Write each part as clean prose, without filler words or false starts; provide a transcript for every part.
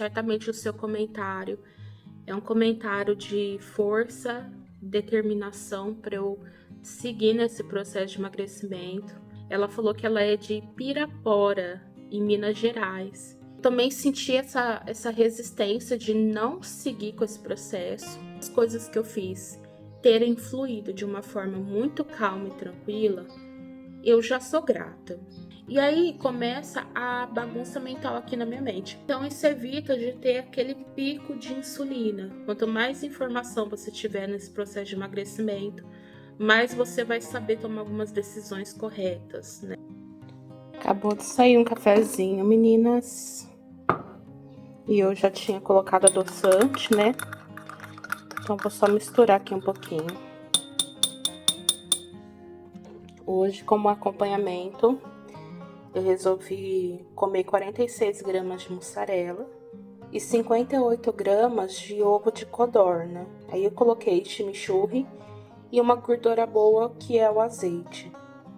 Certamente o seu comentário é um comentário de força, determinação para eu seguir nesse processo de emagrecimento. Ela falou que ela é de Pirapora, em Minas Gerais. Também senti essa resistência de não seguir com esse processo. As coisas que eu fiz terem fluído de uma forma muito calma e tranquila, eu já sou grata. E aí começa a bagunça mental aqui na minha mente. Então isso evita de ter aquele pico de insulina. Quanto mais informação você tiver nesse processo de emagrecimento, mais você vai saber tomar algumas decisões corretas, né? Acabou de sair um cafezinho, meninas. E eu já tinha colocado adoçante, né? Então vou só misturar aqui um pouquinho. Hoje, como acompanhamento, eu resolvi comer 46 gramas de mussarela e 58 gramas de ovo de codorna. Aí eu coloquei chimichurri e uma gordura boa, que é o azeite.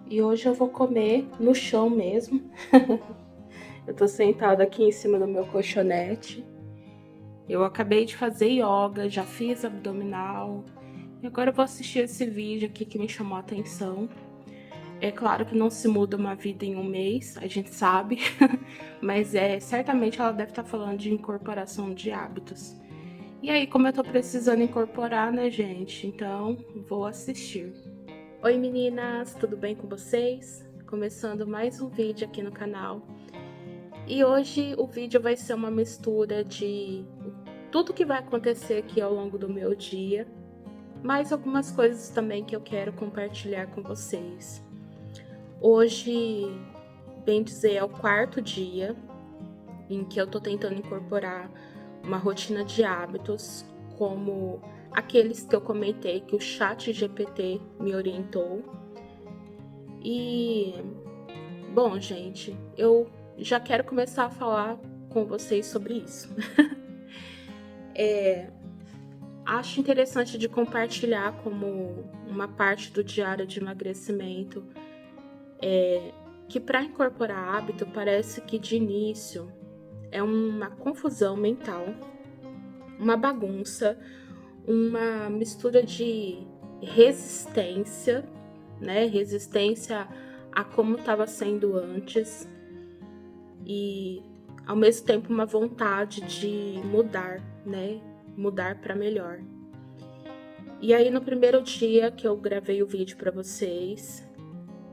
E hoje eu vou comer no chão mesmo. Eu tô sentada aqui em cima do meu colchonete. Eu acabei de fazer yoga, já fiz abdominal. E agora eu vou assistir esse vídeo aqui que me chamou a atenção. É claro que não se muda uma vida em um mês, a gente sabe, mas certamente ela deve estar falando de incorporação de hábitos. E aí, como eu tô precisando incorporar, né, gente? Então, vou assistir. Oi, meninas, tudo bem com vocês? Começando mais um vídeo aqui no canal. E hoje o vídeo vai ser uma mistura de tudo que vai acontecer aqui ao longo do meu dia, mais algumas coisas também que eu quero compartilhar com vocês. Hoje, bem dizer, é o 4º dia em que eu tô tentando incorporar uma rotina de hábitos, como aqueles que eu comentei que o ChatGPT me orientou. E, bom, gente, eu já quero começar a falar com vocês sobre isso. Acho interessante de compartilhar como uma parte do diário de emagrecimento, que para incorporar hábito parece que de início é uma confusão mental, uma bagunça, uma mistura de resistência, né? Resistência a como estava sendo antes e ao mesmo tempo uma vontade de mudar, né? Mudar para melhor. E aí no primeiro dia que eu gravei o vídeo para vocês,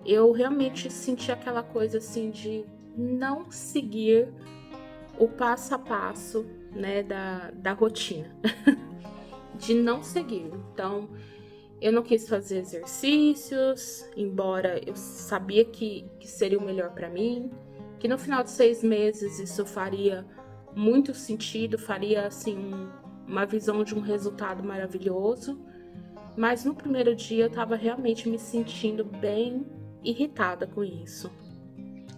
eu realmente senti aquela coisa assim de não seguir o passo a passo, né, da rotina, de não seguir. Então, eu não quis fazer exercícios, embora eu sabia que seria o melhor para mim, que no final de 6 meses isso faria muito sentido, faria assim uma visão de um resultado maravilhoso. Mas no primeiro dia eu estava realmente me sentindo bem irritada com isso.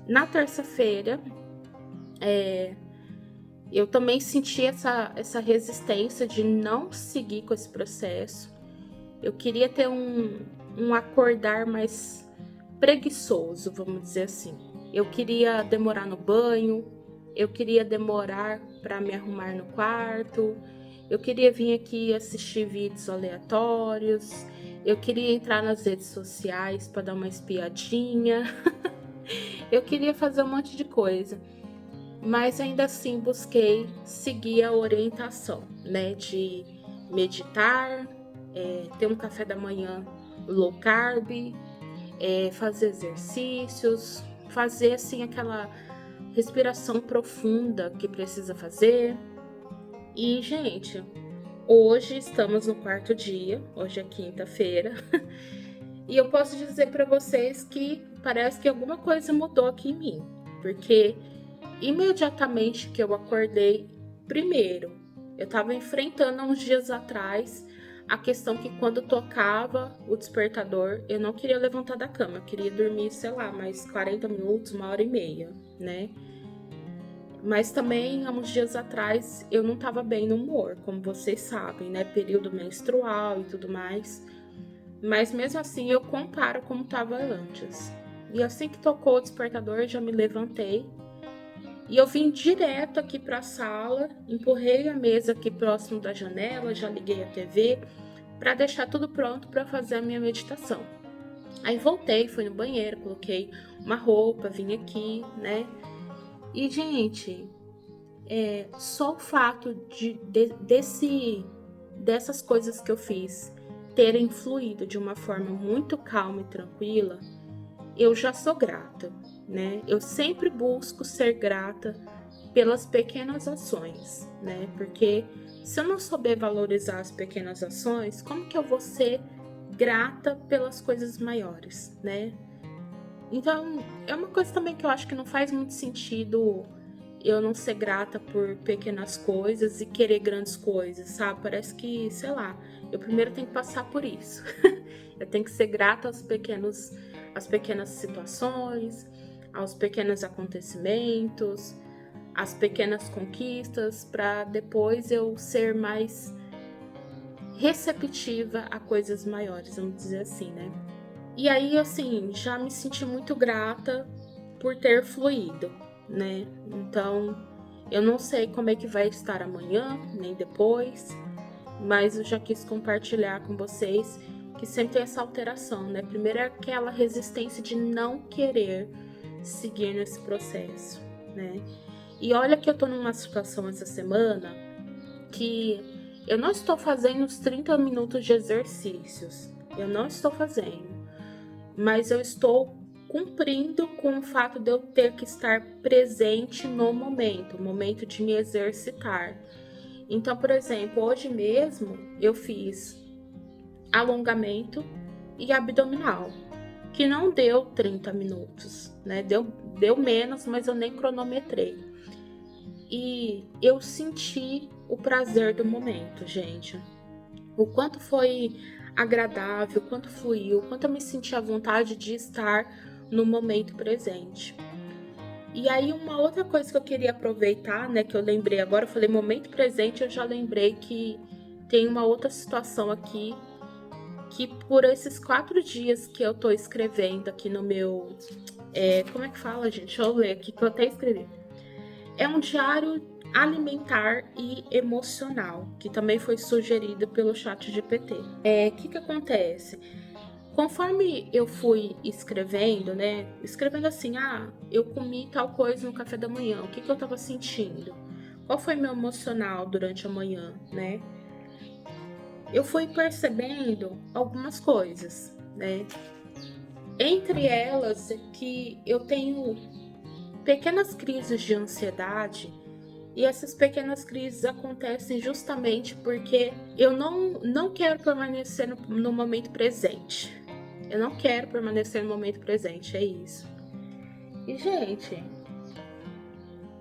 Na terça-feira, eu também senti essa resistência de não seguir com esse processo. Eu queria ter um acordar mais preguiçoso, vamos dizer assim. Eu queria demorar no banho, eu queria demorar para me arrumar no quarto, eu queria vir aqui assistir vídeos aleatórios, eu queria entrar nas redes sociais para dar uma espiadinha, eu queria fazer um monte de coisa. Mas ainda assim busquei seguir a orientação, né, de meditar, ter um café da manhã low carb, fazer exercícios, fazer assim aquela respiração profunda que precisa fazer. E, gente, hoje estamos no 4º dia, hoje é quinta-feira, e eu posso dizer para vocês que parece que alguma coisa mudou aqui em mim, porque imediatamente que eu acordei, primeiro, eu estava enfrentando há uns dias atrás a questão que quando tocava o despertador, eu não queria levantar da cama, eu queria dormir, sei lá, mais 40 minutos, 1h30, né? Mas também há uns dias atrás eu não estava bem no humor, como vocês sabem, né? Período menstrual e tudo mais. Mas mesmo assim eu comparo como estava antes. E assim que tocou o despertador, eu já me levantei. E eu vim direto aqui para a sala, empurrei a mesa aqui próximo da janela, já liguei a TV para deixar tudo pronto para fazer a minha meditação. Aí voltei, fui no banheiro, coloquei uma roupa, vim aqui, né? E, gente, só o fato dessas coisas que eu fiz terem fluído de uma forma muito calma e tranquila, eu já sou grata, né? Eu sempre busco ser grata pelas pequenas ações, né? Porque se eu não souber valorizar as pequenas ações, como que eu vou ser grata pelas coisas maiores, né? Então, é uma coisa também que eu acho que não faz muito sentido eu não ser grata por pequenas coisas e querer grandes coisas, sabe? Parece que, sei lá, eu primeiro tenho que passar por isso. Eu tenho que ser grata às pequenas situações, aos pequenos acontecimentos, às pequenas conquistas, para depois eu ser mais receptiva a coisas maiores, vamos dizer assim, né? E aí, assim, já me senti muito grata por ter fluído, né? Então, eu não sei como é que vai estar amanhã, nem depois, mas eu já quis compartilhar com vocês que sempre tem essa alteração, né? Primeiro é aquela resistência de não querer seguir nesse processo, né? E olha que eu tô numa situação essa semana que eu não estou fazendo os 30 minutos de exercícios, eu não estou fazendo, mas eu estou cumprindo com o fato de eu ter que estar presente no momento, o momento de me exercitar. Então, por exemplo, hoje mesmo eu fiz alongamento e abdominal, que não deu 30 minutos, né? Deu menos, mas eu nem cronometrei. E eu senti o prazer do momento, gente. O quanto foi agradável, o quanto fluiu, o quanto eu me senti à vontade de estar no momento presente. E aí uma outra coisa que eu queria aproveitar, né, que eu lembrei agora, eu falei momento presente, eu já lembrei que tem uma outra situação aqui, que por esses 4 dias que eu tô escrevendo aqui no meu... como é que fala, gente? Deixa eu ler aqui, que eu até escrevi. É um diário alimentar e emocional, que também foi sugerido pelo ChatGPT. O que acontece? Conforme eu fui escrevendo, né? Escrevendo assim, eu comi tal coisa no café da manhã, o que eu tava sentindo? Qual foi meu emocional durante a manhã, né? Eu fui percebendo algumas coisas, né? Entre elas é que eu tenho pequenas crises de ansiedade. E essas pequenas crises acontecem justamente porque eu não quero permanecer no momento presente. Eu não quero permanecer no momento presente, é isso. E, gente,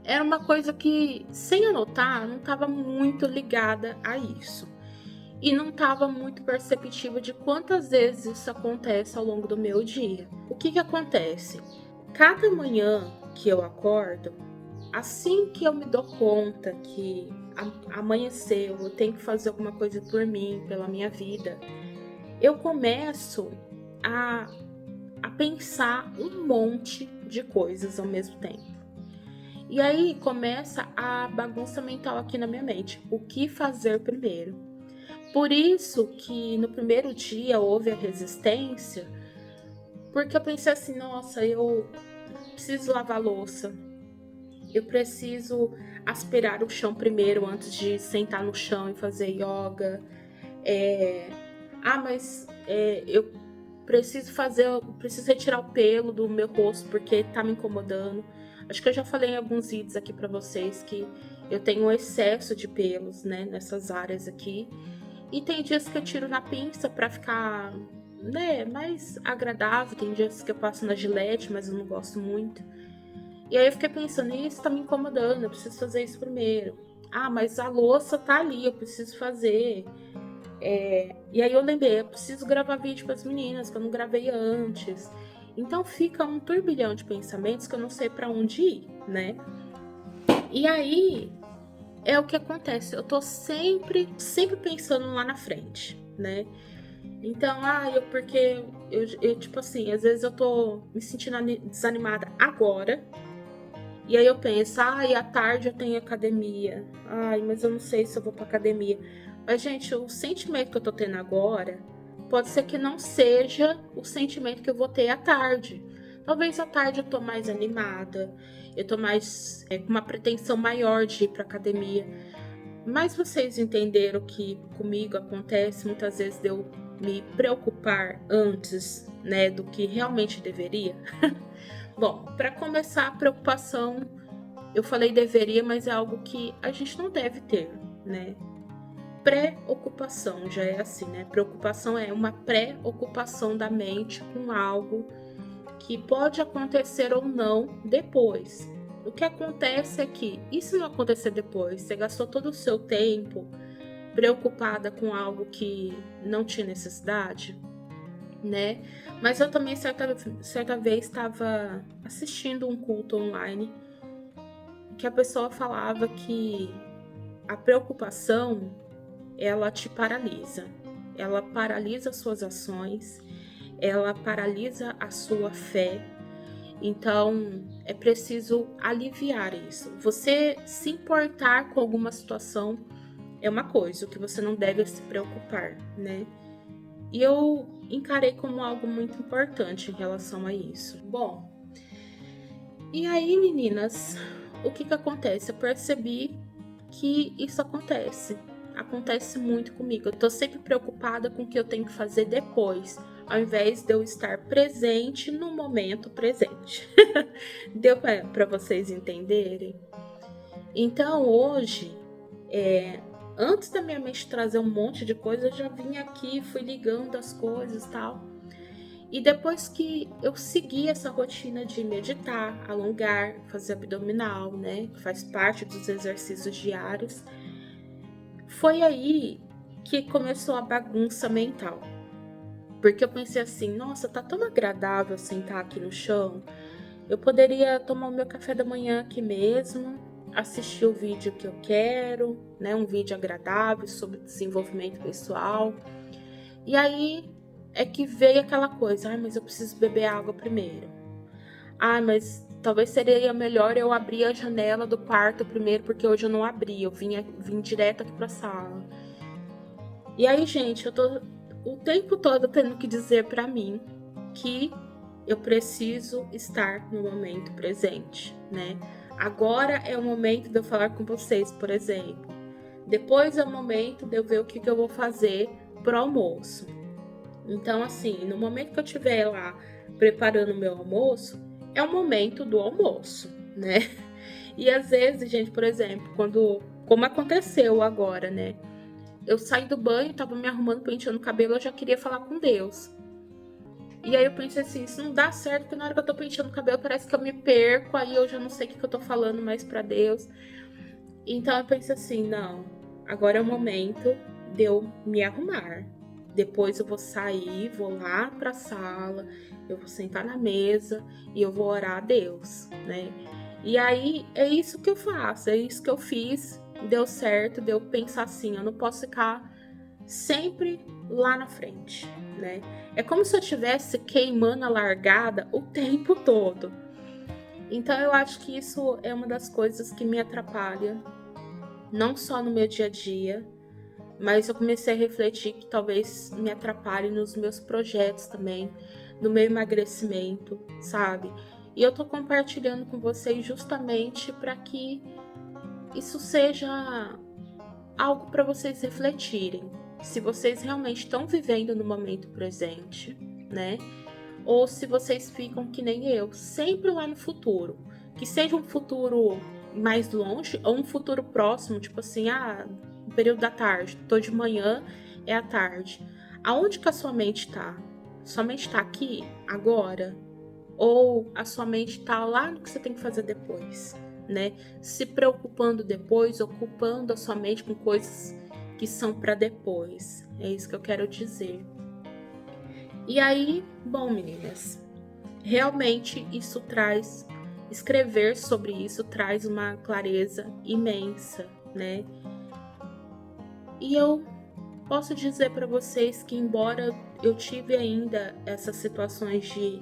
era uma coisa que, sem anotar, não estava muito ligada a isso. E não estava muito perceptiva de quantas vezes isso acontece ao longo do meu dia. O que acontece? Cada manhã que eu acordo, assim que eu me dou conta que amanheceu, eu tenho que fazer alguma coisa por mim, pela minha vida, eu começo a pensar um monte de coisas ao mesmo tempo. E aí começa a bagunça mental aqui na minha mente. O que fazer primeiro? Por isso que no primeiro dia houve a resistência, porque eu pensei assim, nossa, eu preciso lavar a louça. Eu preciso aspirar o chão primeiro antes de sentar no chão e fazer yoga. Mas eu preciso retirar o pelo do meu rosto porque tá me incomodando. Acho que eu já falei em alguns vídeos aqui pra vocês que eu tenho um excesso de pelos, né, nessas áreas aqui. E tem dias que eu tiro na pinça pra ficar, né, mais agradável. Tem dias que eu passo na Gillette, mas eu não gosto muito. E aí eu fiquei pensando, isso tá me incomodando, eu preciso fazer isso primeiro. Mas a louça tá ali, eu preciso fazer. E aí eu lembrei, eu preciso gravar vídeo para as meninas, que eu não gravei antes. Então fica um turbilhão de pensamentos que eu não sei para onde ir, né? E aí é o que acontece, eu tô sempre pensando lá na frente, né? Então, porque eu tipo assim, às vezes eu tô me sentindo desanimada agora, E aí eu penso, ai, à tarde eu tenho academia. Ai, mas eu não sei se eu vou pra academia. Mas, gente, o sentimento que eu tô tendo agora pode ser que não seja o sentimento que eu vou ter à tarde. Talvez à tarde eu tô mais animada, eu tô mais com uma pretensão maior de ir pra academia. Mas vocês entenderam que comigo acontece muitas vezes de eu me preocupar antes, né, do que realmente deveria? Bom, para começar, a preocupação, eu falei deveria, mas é algo que a gente não deve ter, né? Preocupação já é assim, né? Preocupação é uma pré-ocupação da mente com algo que pode acontecer ou não depois. O que acontece é que, e se não acontecer depois? Você gastou todo o seu tempo preocupada com algo que não tinha necessidade, né? Mas eu também certa vez estava assistindo um culto online que a pessoa falava que a preocupação, ela te paralisa. Ela paralisa as suas ações, ela paralisa a sua fé. Então, é preciso aliviar isso. Você se importar com alguma situação é uma coisa, o que você não deve se preocupar, né? E eu encarei como algo muito importante em relação a isso. Bom, e aí, meninas, o que acontece? Eu percebi que isso acontece. Acontece muito comigo. Eu tô sempre preocupada com o que eu tenho que fazer depois, ao invés de eu estar presente no momento presente. Deu para vocês entenderem? Então, hoje, antes da minha mente trazer um monte de coisa, eu já vim aqui, fui ligando as coisas e tal. E depois que eu segui essa rotina de meditar, alongar, fazer abdominal, né, que faz parte dos exercícios diários, foi aí que começou a bagunça mental. Porque eu pensei assim, nossa, tá tão agradável sentar aqui no chão. Eu poderia tomar o meu café da manhã aqui mesmo, assistir o vídeo que eu quero, né, um vídeo agradável sobre desenvolvimento pessoal. E aí é que veio aquela coisa, mas eu preciso beber água primeiro. Mas talvez seria melhor eu abrir a janela do quarto primeiro, porque hoje eu não abri, eu vim direto aqui pra sala. E aí, gente, eu tô o tempo todo tendo que dizer pra mim que eu preciso estar no momento presente, né? Agora é o momento de eu falar com vocês, por exemplo. Depois é o momento de eu ver o que eu vou fazer pro almoço. Então, assim, no momento que eu estiver lá preparando o meu almoço, é o momento do almoço, né? E às vezes, gente, por exemplo, como aconteceu agora, né? Eu saí do banho, tava me arrumando, penteando o cabelo, eu já queria falar com Deus. E aí eu pensei assim, isso não dá certo, porque na hora que eu tô penteando o cabelo parece que eu me perco, aí eu já não sei o que eu tô falando mais pra Deus. Então eu pensei assim, não, agora é o momento de eu me arrumar. Depois eu vou sair, vou lá pra sala, eu vou sentar na mesa e eu vou orar a Deus, né? E aí é isso que eu faço, é isso que eu fiz, deu certo, deu pensar assim, eu não posso ficar sempre lá na frente, né? É como se eu estivesse queimando a largada o tempo todo. Então eu acho que isso é uma das coisas que me atrapalha, não só no meu dia a dia, mas eu comecei a refletir que talvez me atrapalhe nos meus projetos também, no meu emagrecimento, sabe? E eu tô compartilhando com vocês justamente para que isso seja algo para vocês refletirem. Se vocês realmente estão vivendo no momento presente, né? Ou se vocês ficam que nem eu, sempre lá no futuro. Que seja um futuro mais longe ou um futuro próximo, tipo assim, no período da tarde, tô de manhã, é à tarde. Aonde que a sua mente tá? Sua mente tá aqui, agora? Ou a sua mente tá lá no que você tem que fazer depois, né? Se preocupando depois, ocupando a sua mente com coisas que são para depois. É isso que eu quero dizer. E aí, bom, meninas, realmente escrever sobre isso traz uma clareza imensa, né? E eu posso dizer para vocês que, embora eu tive ainda essas situações de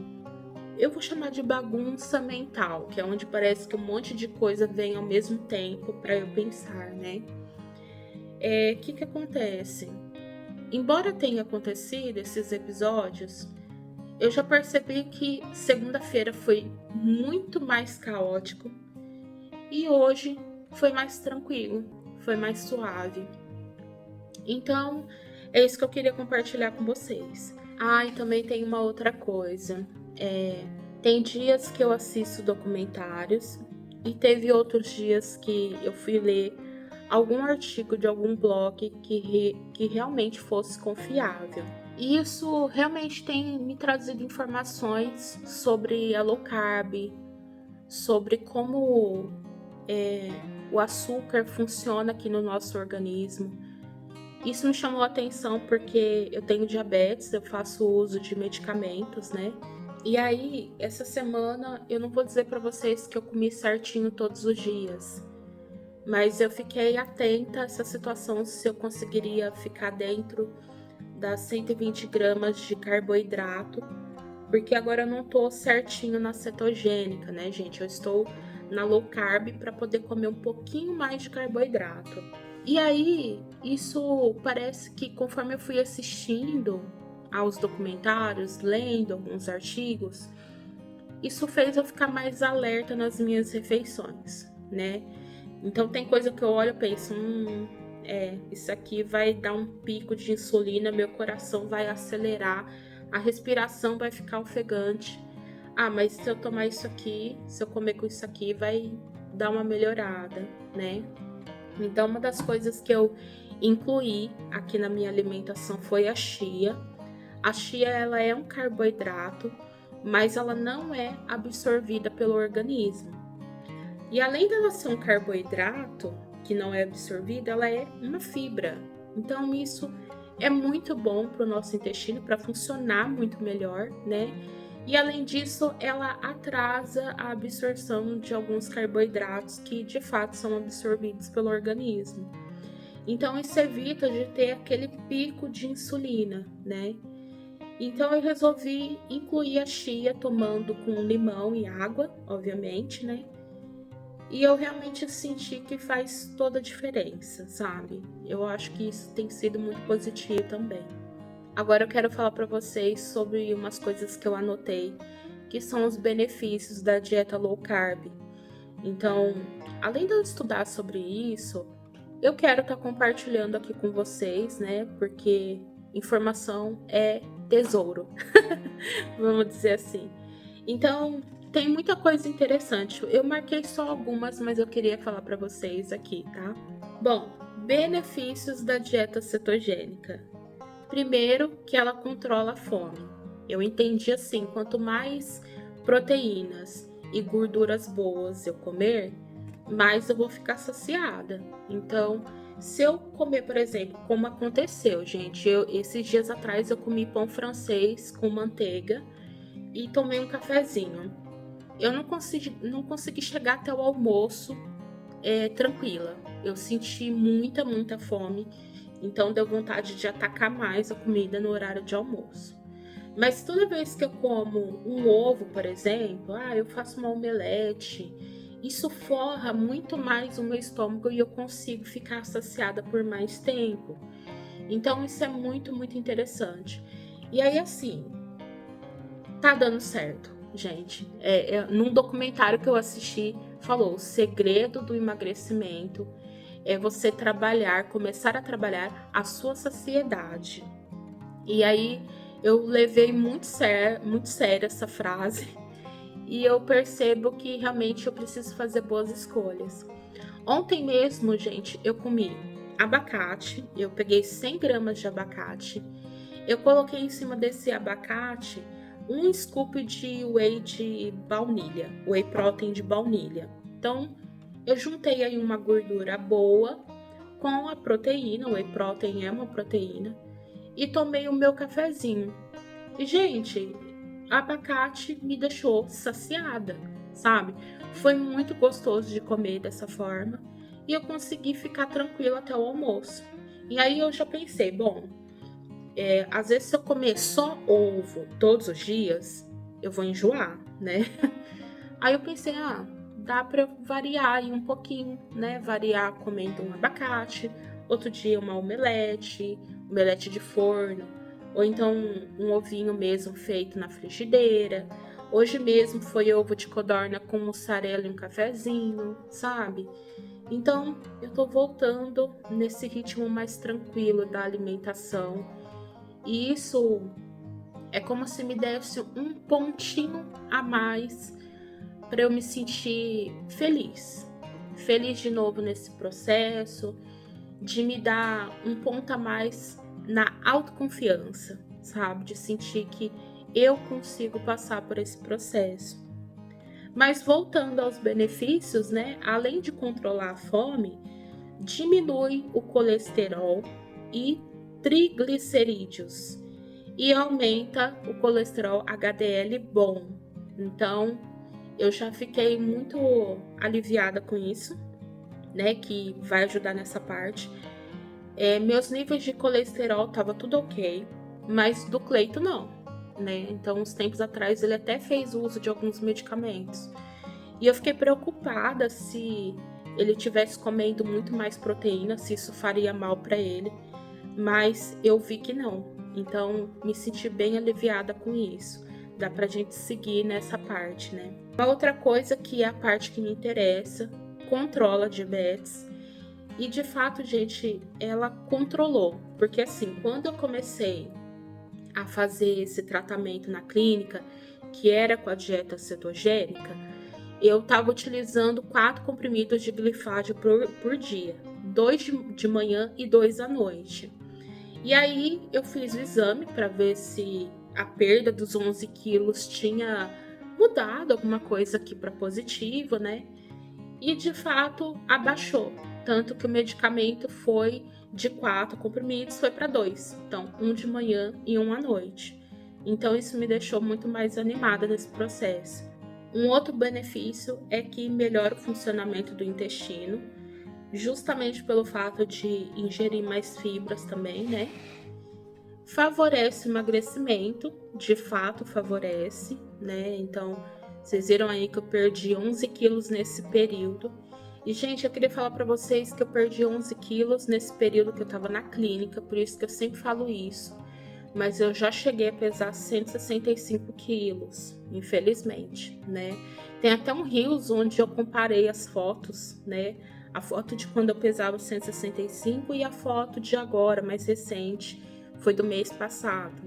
eu vou chamar de bagunça mental, que é onde parece que um monte de coisa vem ao mesmo tempo para eu pensar, né? Que acontece? Embora tenha acontecido esses episódios, eu já percebi que segunda-feira foi muito mais caótico e hoje foi mais tranquilo, foi mais suave. Então, é isso que eu queria compartilhar com vocês. E também tem uma outra coisa. Tem dias que eu assisto documentários e teve outros dias que eu fui ler algum artigo de algum blog que realmente fosse confiável. E isso realmente tem me trazido informações sobre a low carb, sobre como o açúcar funciona aqui no nosso organismo. Isso me chamou a atenção porque eu tenho diabetes, eu faço uso de medicamentos, né? E aí, essa semana, eu não vou dizer para vocês que eu comi certinho todos os dias, mas eu fiquei atenta a essa situação, se eu conseguiria ficar dentro das 120 gramas de carboidrato, porque agora eu não tô certinho na cetogênica, né, gente? Eu estou na low carb para poder comer um pouquinho mais de carboidrato. E aí, isso parece que conforme eu fui assistindo aos documentários, lendo alguns artigos, isso fez eu ficar mais alerta nas minhas refeições, né? Então tem coisa que eu olho e penso, isso aqui vai dar um pico de insulina, meu coração vai acelerar, a respiração vai ficar ofegante. Mas se eu tomar isso aqui, se eu comer com isso aqui, vai dar uma melhorada, né? Então, uma das coisas que eu incluí aqui na minha alimentação foi a chia. A chia, ela é um carboidrato, mas ela não é absorvida pelo organismo. E além dela ser um carboidrato, que não é absorvida, ela é uma fibra. Então, isso é muito bom para o nosso intestino, para funcionar muito melhor, né? E além disso, ela atrasa a absorção de alguns carboidratos que de fato são absorvidos pelo organismo. Então isso evita de ter aquele pico de insulina, né? Então eu resolvi incluir a chia tomando com limão e água, obviamente, né? E eu realmente senti que faz toda a diferença, sabe? Eu acho que isso tem sido muito positivo também. Agora eu quero falar para vocês sobre umas coisas que eu anotei, que são os benefícios da dieta low carb. Então, além de eu estudar sobre isso, eu quero estar compartilhando aqui com vocês, né? Porque informação é tesouro, vamos dizer assim. Então, tem muita coisa interessante. Eu marquei só algumas, mas eu queria falar para vocês aqui, tá? Bom, benefícios da dieta cetogênica. Primeiro, que ela controla a fome. Eu entendi assim, quanto mais proteínas e gorduras boas eu comer, mais eu vou ficar saciada. Então, se eu comer, por exemplo, como aconteceu, gente, esses dias atrás eu comi pão francês com manteiga e tomei um cafezinho. Eu não consegui chegar até o almoço tranquila. Eu senti muita fome. Então deu vontade de atacar mais a comida no horário de almoço. Mas toda vez que eu como um ovo, por exemplo, eu faço uma omelete, isso forra muito mais o meu estômago e eu consigo ficar saciada por mais tempo. Então isso é muito interessante. E aí assim, tá dando certo, gente. Num documentário que eu assisti, falou o segredo do emagrecimento é você começar a trabalhar a sua saciedade. E aí eu levei muito sério essa frase e eu percebo que realmente eu preciso fazer boas escolhas. Ontem mesmo, gente, eu comi abacate, eu peguei 100 gramas de abacate, eu coloquei em cima desse abacate um scoop de whey de baunilha, whey protein de baunilha. Então, eu juntei aí uma gordura boa com a proteína, o whey protein é uma proteína, e tomei o meu cafezinho. E, gente, abacate me deixou saciada, sabe? Foi muito gostoso de comer dessa forma e eu consegui ficar tranquila até o almoço. E aí eu já pensei, bom, às vezes se eu comer só ovo todos os dias, eu vou enjoar. né? Aí eu pensei, dá pra variar aí um pouquinho, né? Variar comendo um abacate, outro dia uma omelete de forno, ou então um ovinho mesmo feito na frigideira. Hoje mesmo foi ovo de codorna com mussarela e um cafezinho, sabe? Então, eu tô voltando nesse ritmo mais tranquilo da alimentação. E isso é como se me desse um pontinho a mais para eu me sentir feliz. Feliz de novo nesse processo, de me dar um ponto a mais na autoconfiança, sabe? De sentir que eu consigo passar por esse processo. Mas voltando aos benefícios, né? Além de controlar a fome, diminui o colesterol e triglicerídeos e aumenta o colesterol HDL bom. Então, eu já fiquei muito aliviada com isso, né? Que vai ajudar nessa parte. Meus níveis de colesterol tava tudo ok, mas do Cleito não, né? Então, uns tempos atrás ele até fez uso de alguns medicamentos. E eu fiquei preocupada se ele tivesse comendo muito mais proteína, se isso faria mal para ele, mas eu vi que não. Então, me senti bem aliviada com isso. Dá pra gente seguir nessa parte, né? Uma outra coisa que é a parte que me interessa, controla a diabetes. E de fato, gente, ela controlou. Porque assim, quando eu comecei a fazer esse tratamento na clínica, que era com a dieta cetogênica, eu estava utilizando 4 comprimidos de glifádio por dia, 2 de manhã e 2 à noite. E aí eu fiz o exame para ver se a perda dos 11 quilos tinha mudado alguma coisa aqui para positivo, né? E de fato abaixou, tanto que o medicamento foi de 4 comprimidos, foi para 2, então um de manhã e um à noite. Então isso me deixou muito mais animada nesse processo. Um outro benefício é que melhora o funcionamento do intestino, justamente pelo fato de ingerir mais fibras também, né? Favorece o emagrecimento, de fato favorece, né? Então, vocês viram aí que eu perdi 11 quilos nesse período. E, gente, eu queria falar para vocês que eu perdi 11 quilos nesse período que eu tava na clínica, por isso que eu sempre falo isso. Mas eu já cheguei a pesar 165 quilos, infelizmente, né? Tem até um Reels onde eu comparei as fotos, né? A foto de quando eu pesava 165 e a foto de agora, mais recente, foi do mês passado,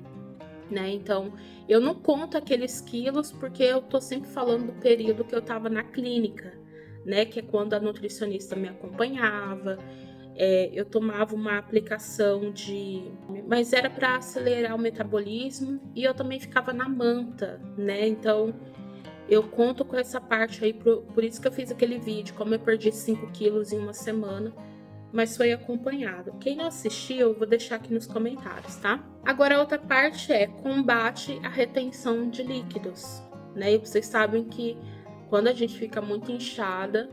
né? Então, eu não conto aqueles quilos porque eu tô sempre falando do período que eu tava na clínica, né? Que é quando a nutricionista me acompanhava. Eu tomava uma aplicação mas era para acelerar o metabolismo e eu também ficava na manta, né? Então eu conto com essa parte aí, por isso que eu fiz aquele vídeo, como eu perdi 5 quilos em uma semana, mas foi acompanhado. Quem não assistiu, eu vou deixar aqui nos comentários, tá? Agora a outra parte é combate à retenção de líquidos, né? E vocês sabem que quando a gente fica muito inchada,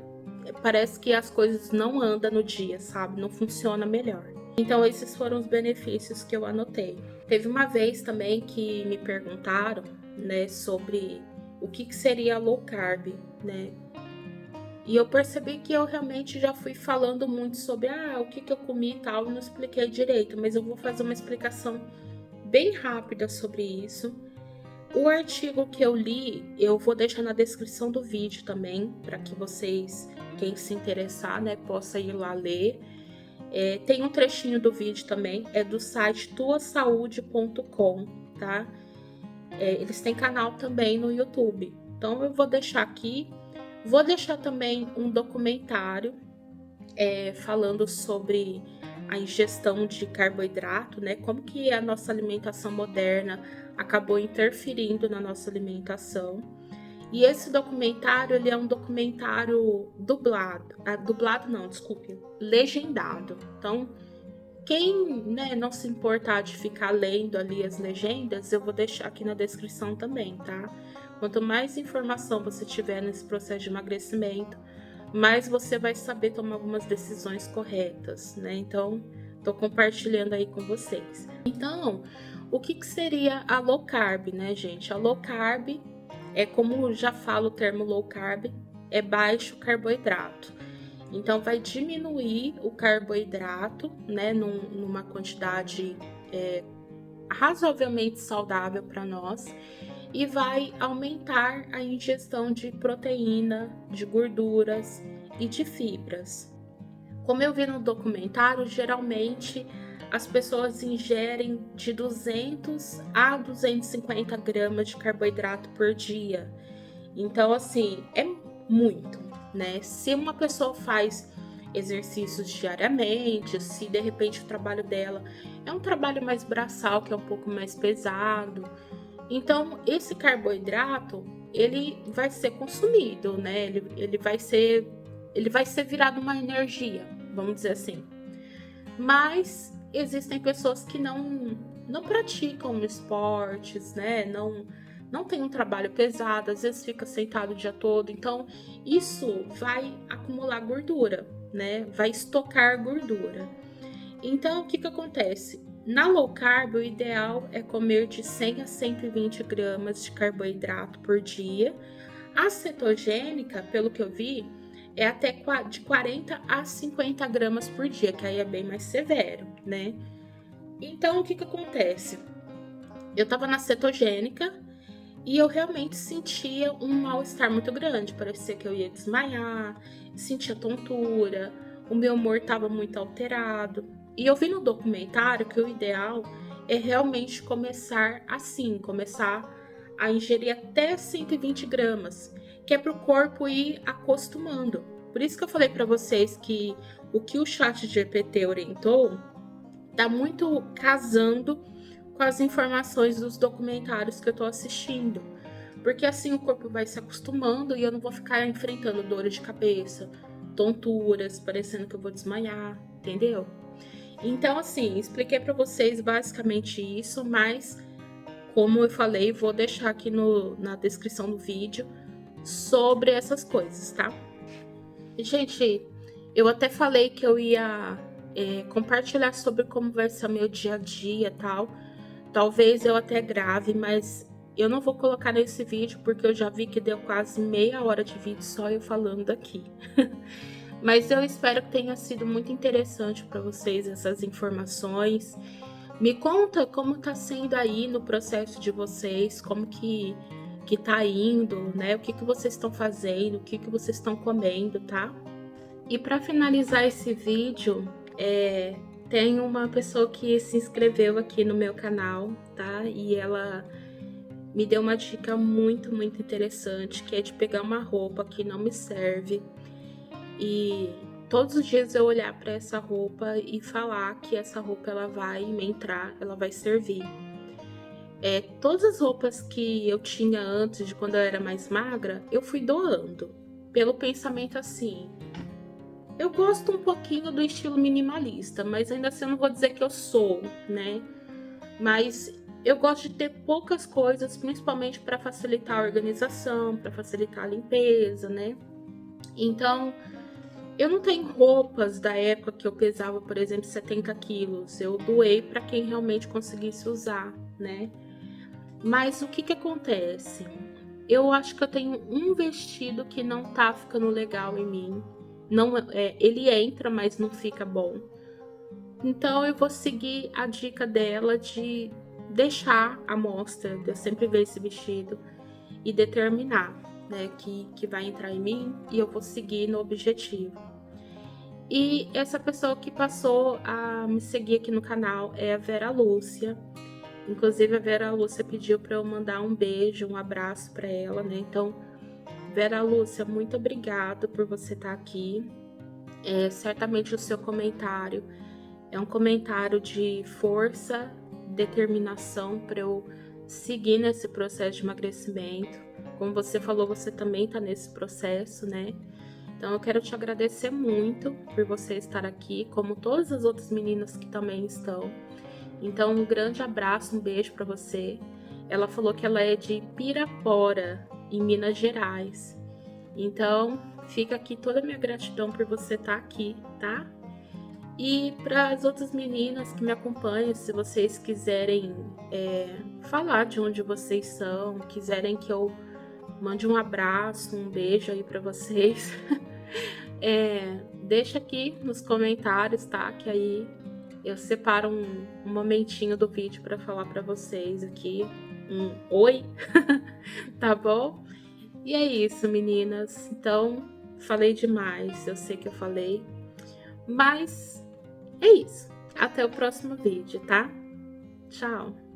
parece que as coisas não andam no dia, sabe? Não funciona melhor. Então, esses foram os benefícios que eu anotei. Teve uma vez também que me perguntaram, né, sobre o que seria low carb, né? E eu percebi que eu realmente já fui falando muito sobre o que eu comi e tal, e não expliquei direito, mas eu vou fazer uma explicação bem rápida sobre isso. O artigo que eu li, eu vou deixar na descrição do vídeo também, para que vocês, quem se interessar, né, possa ir lá ler. Tem um trechinho do vídeo também, é do site tuasaude.com, tá? Eles têm canal também no YouTube. Então eu vou deixar aqui. Vou deixar também um documentário falando sobre a ingestão de carboidrato, né? Como que a nossa alimentação moderna acabou interferindo na nossa alimentação. E esse documentário, ele é um documentário dublado. Dublado não, desculpe, legendado. Então, quem, né, não se importar de ficar lendo ali as legendas, eu vou deixar aqui na descrição também, tá? Quanto mais informação você tiver nesse processo de emagrecimento, mais você vai saber tomar algumas decisões corretas, né? Então, tô compartilhando aí com vocês. Então, o que seria a low carb, né, gente? A low carb é como já fala o termo low carb, é baixo carboidrato. Então, vai diminuir o carboidrato, né, numa quantidade razoavelmente saudável para nós, e vai aumentar a ingestão de proteína, de gorduras e de fibras. Como eu vi no documentário, geralmente as pessoas ingerem de 200 a 250 gramas de carboidrato por dia. Então, assim, é muito, né? Se uma pessoa faz exercícios diariamente, se de repente o trabalho dela é um trabalho mais braçal, que é um pouco mais pesado, então esse carboidrato, ele vai ser consumido, né? Ele vai ser virado uma energia, vamos dizer assim. Mas existem pessoas que não praticam esportes, né? Não tem um trabalho pesado, às vezes fica sentado o dia todo. Então, isso vai acumular gordura, né? Vai estocar gordura. Então, o que acontece? Na low carb, o ideal é comer de 100 a 120 gramas de carboidrato por dia. A cetogênica, pelo que eu vi, é até de 40 a 50 gramas por dia, que aí é bem mais severo, né? Então, o que acontece? Eu tava na cetogênica e eu realmente sentia um mal-estar muito grande. Parecia que eu ia desmaiar, sentia tontura, o meu humor estava muito alterado. E eu vi no documentário que o ideal é realmente começar assim, começar a ingerir até 120 gramas, que é para o corpo ir acostumando. Por isso que eu falei para vocês que o que o chat GPT orientou tá muito casando com as informações dos documentários que eu tô assistindo. Porque assim o corpo vai se acostumando e eu não vou ficar enfrentando dores de cabeça, tonturas, parecendo que eu vou desmaiar, entendeu? Então, assim, expliquei para vocês basicamente isso, mas como eu falei, vou deixar aqui na descrição do vídeo sobre essas coisas, tá? E, gente, eu até falei que eu ia compartilhar sobre como vai ser o meu dia a dia e tal. Talvez eu até grave, mas eu não vou colocar nesse vídeo porque eu já vi que deu quase meia hora de vídeo só eu falando aqui. Mas eu espero que tenha sido muito interessante para vocês essas informações. Me conta como tá sendo aí no processo de vocês, como que tá indo, né? O que vocês estão fazendo, o que vocês estão comendo, tá? E para finalizar esse vídeo, tem uma pessoa que se inscreveu aqui no meu canal, tá? E ela me deu uma dica muito, muito interessante, que é de pegar uma roupa que não me serve e todos os dias eu olhar para essa roupa e falar que essa roupa ela vai me entrar, ela vai servir. Todas as roupas que eu tinha antes, de quando eu era mais magra, eu fui doando, pelo pensamento assim: eu gosto um pouquinho do estilo minimalista, mas ainda assim eu não vou dizer que eu sou, né? Mas eu gosto de ter poucas coisas, principalmente para facilitar a organização, para facilitar a limpeza, né? Então, eu não tenho roupas da época que eu pesava, por exemplo, 70 quilos. Eu doei para quem realmente conseguisse usar, né? Mas o que acontece? Eu acho que eu tenho um vestido que não tá ficando legal em mim. Não, ele entra, mas não fica bom. Então eu vou seguir a dica dela de deixar a mostra, de eu sempre ver esse vestido e determinar, né, que vai entrar em mim e eu vou seguir no objetivo. E essa pessoa que passou a me seguir aqui no canal é a Vera Lúcia. Inclusive a Vera Lúcia pediu para eu mandar um beijo, um abraço para ela, né? Então, Vera Lúcia, muito obrigada por você estar aqui. Certamente o seu comentário é um comentário de força, determinação para eu seguir nesse processo de emagrecimento. Como você falou, você também está nesse processo, né? Então eu quero te agradecer muito por você estar aqui, como todas as outras meninas que também estão. Então um grande abraço, um beijo para você. Ela falou que ela é de Pirapora, em Minas Gerais. Então fica aqui toda a minha gratidão por você estar aqui, tá? E para as outras meninas que me acompanham, se vocês quiserem falar de onde vocês são, quiserem que eu Mande um abraço, um beijo aí para vocês. Deixa aqui nos comentários, tá? Que aí eu separo um momentinho do vídeo para falar para vocês aqui um oi, tá bom? E é isso, meninas. Então, falei demais, eu sei que eu falei, mas é isso. Até o próximo vídeo, tá? Tchau!